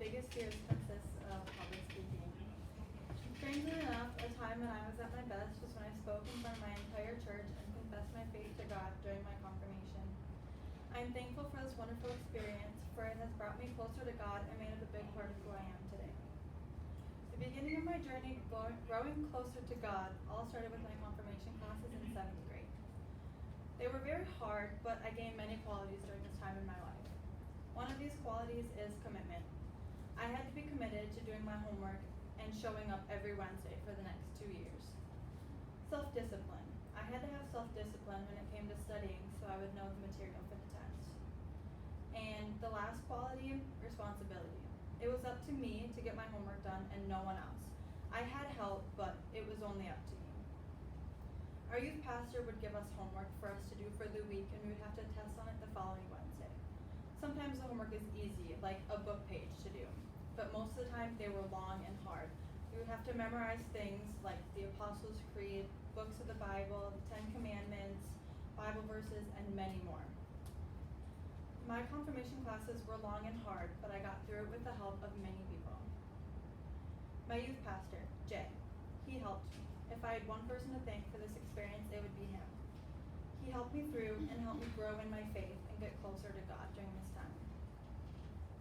biggest fears consists of public speaking. Strangely enough, a time when I was at my best was when I spoke in front of my entire church and confessed my faith to God during my confirmation. I am thankful for this wonderful experience, for it has brought me closer to God and made it a big part of who I am today. The beginning of my journey growing closer to God all started with my confirmation classes in 7th grade. They were very hard, but I gained many qualities during this time in my life. One of these qualities is commitment. I had to be committed to doing my homework and showing up every Wednesday for the next 2 years. Self-discipline. I had to have self-discipline when it came to studying so I would know the material for the test. And the last quality, responsibility. It was up to me to get my homework done and no one else. I had help, but it was only up to me. Our youth pastor would give us homework for us to do for the week, and we would have to test on it the following Wednesday. Sometimes the homework is easy, like a book page to do, but most of the time they were long and hard. We would have to memorize things like the Apostles' Creed, books of the Bible, the 10 Commandments, Bible verses, and many more. My confirmation classes were long and hard, but I got through it with the help of many people. My youth pastor, Jay, he helped me. If I had one person to thank for this experience, it would be him. He helped me through and helped me grow in my faith and get closer to God during this time.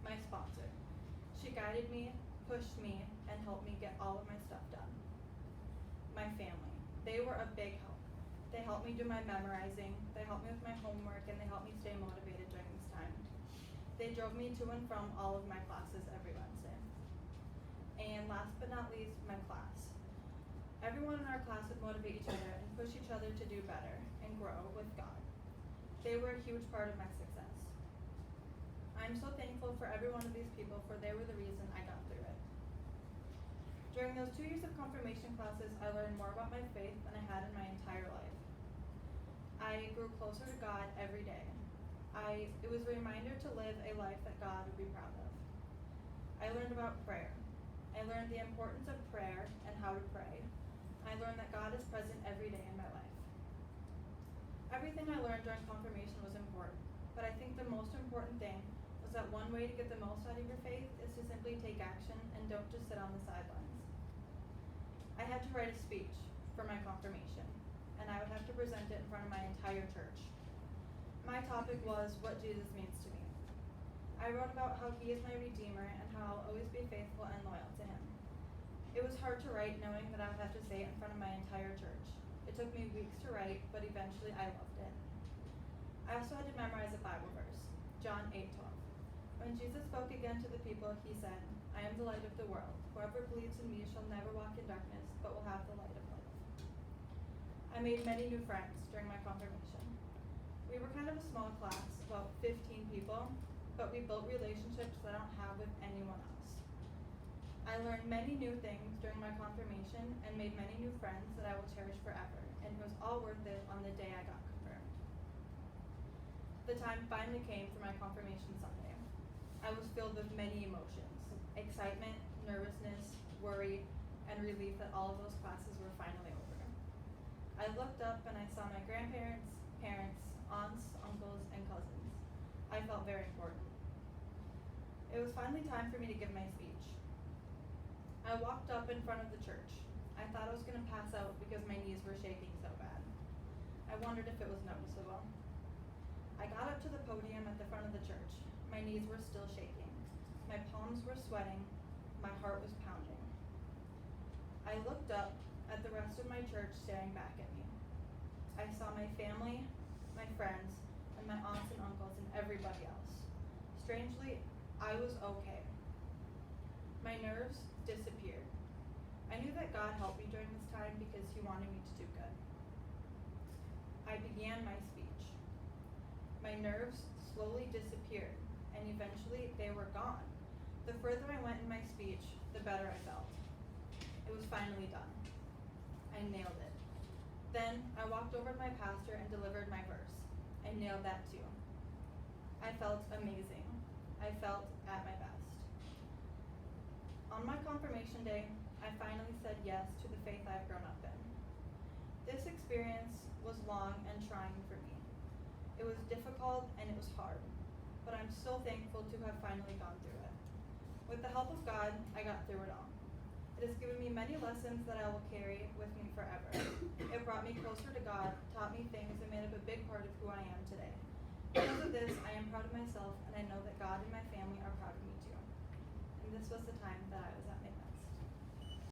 My sponsor. She guided me, pushed me, and helped me get all of my stuff done. My family. They were a big help. They helped me do my memorizing, they helped me with my homework, and they helped me stay motivated during this time. They drove me to and from all of my classes every Wednesday. And last but not least, my class. Everyone in our class would motivate each other and push each other to do better and grow with God. They were a huge part of my success. I'm so thankful for every one of these people, for they were the reason I got through it. During those 2 years of confirmation classes, I learned more about my faith than I had in my entire life. I grew closer to God every day. It was a reminder to live a life that God would be proud of. I learned about prayer. I learned the importance of prayer and how to pray. I learned that God is present every day in my life. Everything I learned during confirmation was important, but I think the most important thing was that one way to get the most out of your faith is to simply take action and don't just sit on the sidelines. I had to write a speech for my confirmation, and I would have to present it in front of my entire church. My topic was what Jesus means to me. I wrote about how he is my Redeemer and how I'll always be faithful and loyal to him. It was hard to write knowing that I would have to say it in front of my entire church. It took me weeks to write, but eventually I loved it. I also had to memorize a Bible verse, John 8:12. When Jesus spoke again to the people, he said, "I am the light of the world. Whoever believes in me shall never walk in darkness, but will have the light of life." I made many new friends during my confirmation. We were kind of a small class, about 15 people, but we built relationships that I don't have with anyone else. I learned many new things during my confirmation and made many new friends that I will cherish forever, and it was all worth it on the day I got confirmed. The time finally came for my confirmation Sunday. I was filled with many emotions: excitement, nervousness, worry, and relief that all of those classes were finally over. I looked up and I saw my grandparents, parents, aunts, uncles, and cousins. I felt very important. It was finally time for me to give my speech. I walked up in front of the church. I thought I was going to pass out because my knees were shaking so bad. I wondered if it was noticeable. I got up to the podium at the front of the church. My knees were still shaking. My palms were sweating. My heart was pounding. I looked up at the rest of my church staring back at me. I saw my family, my friends, and my aunts and uncles and everybody else. Strangely, I was okay. My nerves disappeared. I knew that God helped me during this time because he wanted me to do good. I began my speech. My nerves slowly disappeared, and eventually they were gone. The further I went in my speech, the better I felt. It was finally done. I nailed it. Then I walked over to my pastor and delivered my verse. I nailed that too. I felt amazing. I felt at my best. On my confirmation day, I finally said yes to the faith I've grown up in. This experience was long and trying for me. It was difficult and it was hard, but I'm so thankful to have finally gone through it. With the help of God, I got through it all. It has given me many lessons that I will carry with me forever. It brought me closer to God, taught me things, and made up a big part of who I am today. Because of this, I am proud of myself, and I know that God and my family are proud of me too. And this was the time that I was at my best.